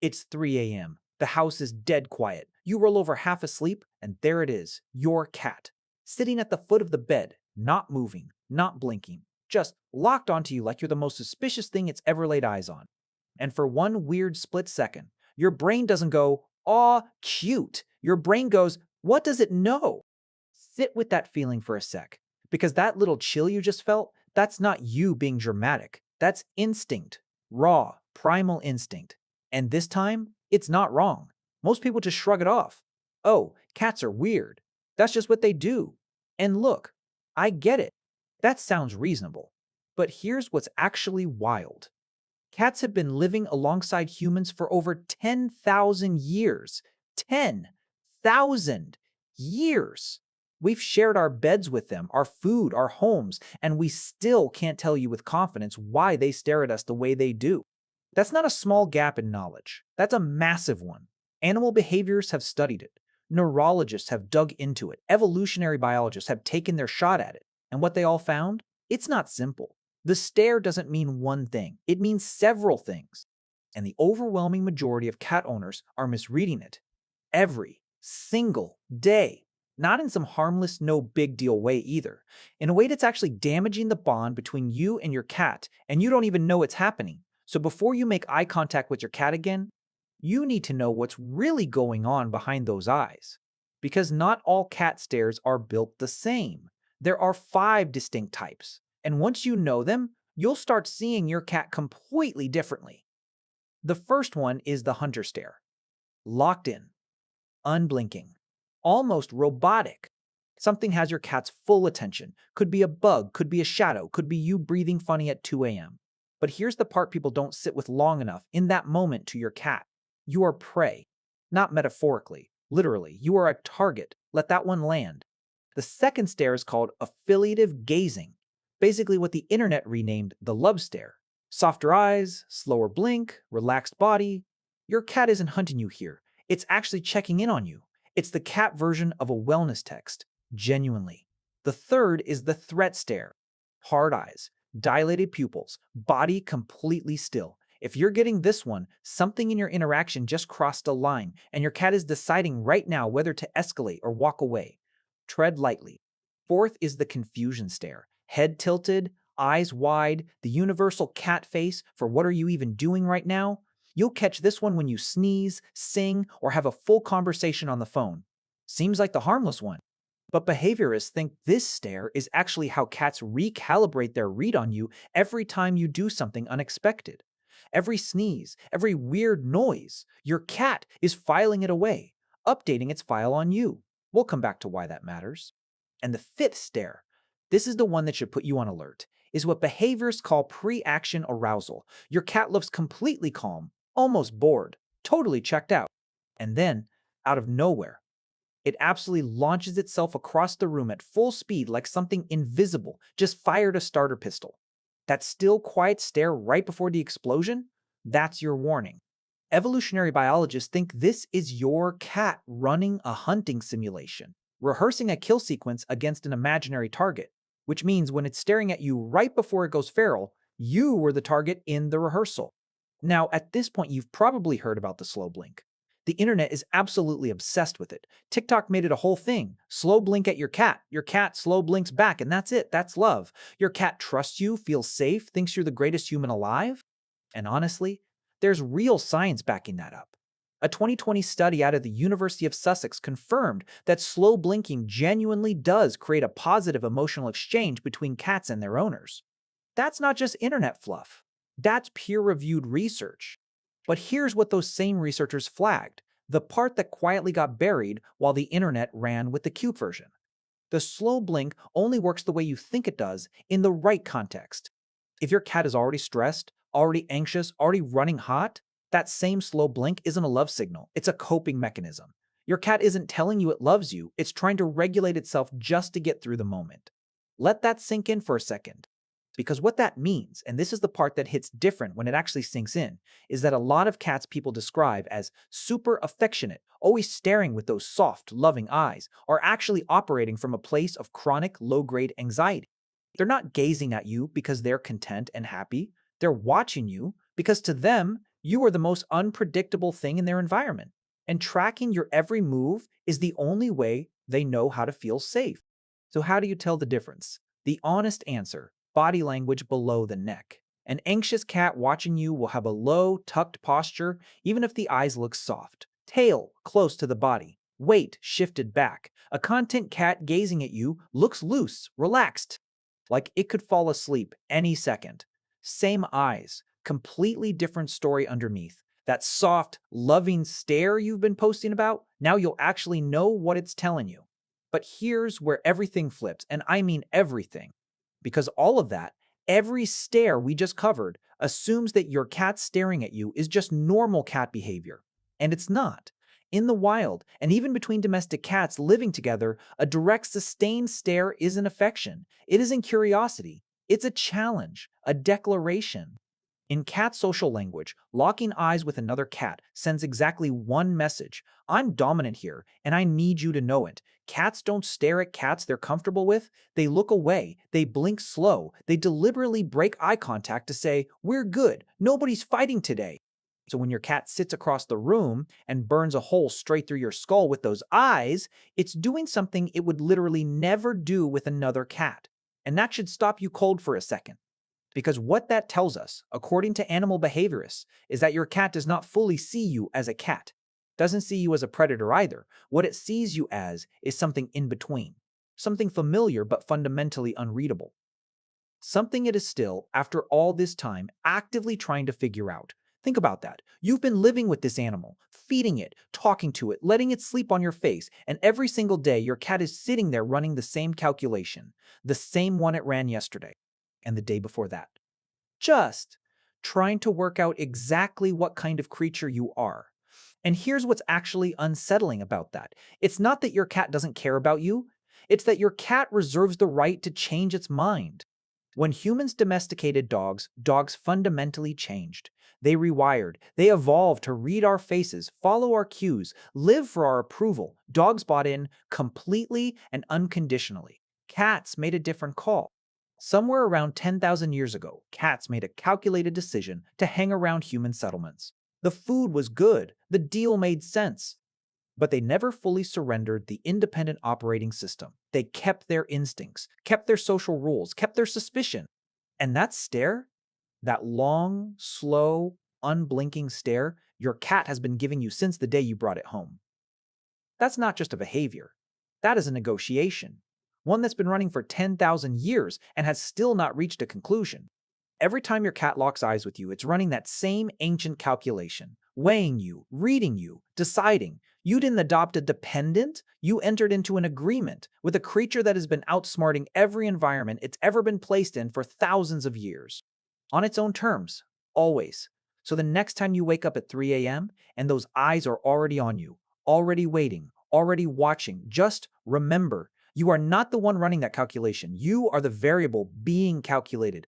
It's 3 a.m. The house is dead quiet. You roll over half asleep, and there it is, your cat, sitting at the foot of the bed, not moving, not blinking, just locked onto you like you're the most suspicious thing it's ever laid eyes on. And for one weird split second, your brain doesn't go, aw, cute. Your brain goes, what does it know? Sit with that feeling for a sec, because that little chill you just felt, that's not you being dramatic. That's instinct, raw, primal instinct. And this time, it's not wrong. Most people just shrug it off. Oh, cats are weird. That's just what they do. And look, I get it. That sounds reasonable. But here's what's actually wild. Cats have been living alongside humans for over 10,000 years. 10,000 years! We've shared our beds with them, our food, our homes, and we still can't tell you with confidence why they stare at us the way they do. That's not a small gap in knowledge. That's a massive one. Animal behaviors have studied it. Neurologists have dug into it. Evolutionary biologists have taken their shot at it. And what they all found? It's not simple. The stare doesn't mean one thing. It means several things. And the overwhelming majority of cat owners are misreading it. Every single day. Not in some harmless, no big deal way either. In a way that's actually damaging the bond between you and your cat, and you don't even know it's happening. So before you make eye contact with your cat again, you need to know what's really going on behind those eyes. Because not all cat stares are built the same. There are 5 distinct types. And once you know them, you'll start seeing your cat completely differently. The first one is the hunter stare. Locked in, unblinking, almost robotic. Something has your cat's full attention. Could be a bug, could be a shadow, could be you breathing funny at 2 a.m. But here's the part people don't sit with long enough in that moment to your cat. You are prey. Not metaphorically, literally. You are a target. Let that one land. The second stare is called affiliative gazing. Basically what the internet renamed the love stare. Softer eyes, slower blink, relaxed body. Your cat isn't hunting you here. It's actually checking in on you. It's the cat version of a wellness text. Genuinely. The third is the threat stare. Hard eyes, dilated pupils, body completely still. If you're getting this one, something in your interaction just crossed a line, and your cat is deciding right now whether to escalate or walk away. Tread lightly. Fourth is the confusion stare. Head tilted, eyes wide, the universal cat face for what are you even doing right now? You'll catch this one when you sneeze, sing, or have a full conversation on the phone. Seems like the harmless one. But behaviorists think this stare is actually how cats recalibrate their read on you every time you do something unexpected. Every sneeze, every weird noise, your cat is filing it away, updating its file on you. We'll come back to why that matters. And the fifth stare, this is the one that should put you on alert, is what behaviorists call pre-action arousal. Your cat looks completely calm, almost bored, totally checked out. And then, out of nowhere, it absolutely launches itself across the room at full speed like something invisible just fired a starter pistol. That still quiet stare right before the explosion? That's your warning. Evolutionary biologists think this is your cat running a hunting simulation, rehearsing a kill sequence against an imaginary target, which means when it's staring at you right before it goes feral, you were the target in the rehearsal. Now, at this point, you've probably heard about the slow blink. The internet is absolutely obsessed with it. TikTok made it a whole thing. Slow blink at your cat slow blinks back, and that's it, that's love. Your cat trusts you, feels safe, thinks you're the greatest human alive. And honestly, there's real science backing that up. A 2020 study out of the University of Sussex confirmed that slow blinking genuinely does create a positive emotional exchange between cats and their owners. That's not just internet fluff. That's peer-reviewed research. But here's what those same researchers flagged, the part that quietly got buried while the internet ran with the cute version. The slow blink only works the way you think it does in the right context. If your cat is already stressed, already anxious, already running hot, that same slow blink isn't a love signal. It's a coping mechanism. Your cat isn't telling you it loves you. It's trying to regulate itself just to get through the moment. Let that sink in for a second. Because what that means, and this is the part that hits different when it actually sinks in, is that a lot of cats people describe as super affectionate, always staring with those soft, loving eyes, are actually operating from a place of chronic, low-grade anxiety. They're not gazing at you because they're content and happy. They're watching you because to them, You are the most unpredictable thing in their environment, and tracking your every move is the only way they know how to feel safe. So, how do you tell the difference? The honest answer: body language below the neck. An anxious cat watching you will have a low, tucked posture, even if the eyes look soft. Tail close to the body, weight shifted back. A content cat gazing at you looks loose, relaxed, like it could fall asleep any second. Same eyes, completely different story underneath. That soft, loving stare you've been posting about, now you'll actually know what it's telling you. But here's where everything flips, and I mean everything. Because all of that, every stare we just covered, assumes that your cat staring at you is just normal cat behavior. And it's not. In the wild, and even between domestic cats living together, a direct, sustained stare isn't affection. It isn't curiosity. It's a challenge, a declaration. In cat social language, locking eyes with another cat sends exactly one message: I'm dominant here, and I need you to know it. Cats don't stare at cats they're comfortable with. They look away, they blink slow, they deliberately break eye contact to say, we're good, nobody's fighting today. So when your cat sits across the room and burns a hole straight through your skull with those eyes, it's doing something it would literally never do with another cat. And that should stop you cold for a second. Because what that tells us, according to animal behaviorists, is that your cat does not fully see you as a cat. Doesn't see you as a predator either. What it sees you as is something in between. Something familiar but fundamentally unreadable. Something it is still, after all this time, actively trying to figure out. Think about that. You've been living with this animal, feeding it, talking to it, letting it sleep on your face, and every single day your cat is sitting there running the same calculation, the same one it ran yesterday, and the day before that. Just trying to work out exactly what kind of creature you are. And here's what's actually unsettling about that. It's not that your cat doesn't care about you, it's that your cat reserves the right to change its mind. When humans domesticated dogs, dogs fundamentally changed. They rewired. They evolved to read our faces, follow our cues, live for our approval. Dogs bought in completely and unconditionally. Cats made a different call. Somewhere around 10,000 years ago, cats made a calculated decision to hang around human settlements. The food was good, the deal made sense, but they never fully surrendered the independent operating system. They kept their instincts, kept their social rules, kept their suspicion. And that stare, that long, slow, unblinking stare your cat has been giving you since the day you brought it home. That's not just a behavior. That is a negotiation. One that's been running for 10,000 years and has still not reached a conclusion. Every time your cat locks eyes with you, it's running that same ancient calculation, weighing you, reading you, deciding. You didn't adopt a dependent, you entered into an agreement with a creature that has been outsmarting every environment it's ever been placed in for thousands of years. On its own terms, always. So the next time you wake up at 3 a.m. and those eyes are already on you, already waiting, already watching, just remember, you are not the one running that calculation. You are the variable being calculated.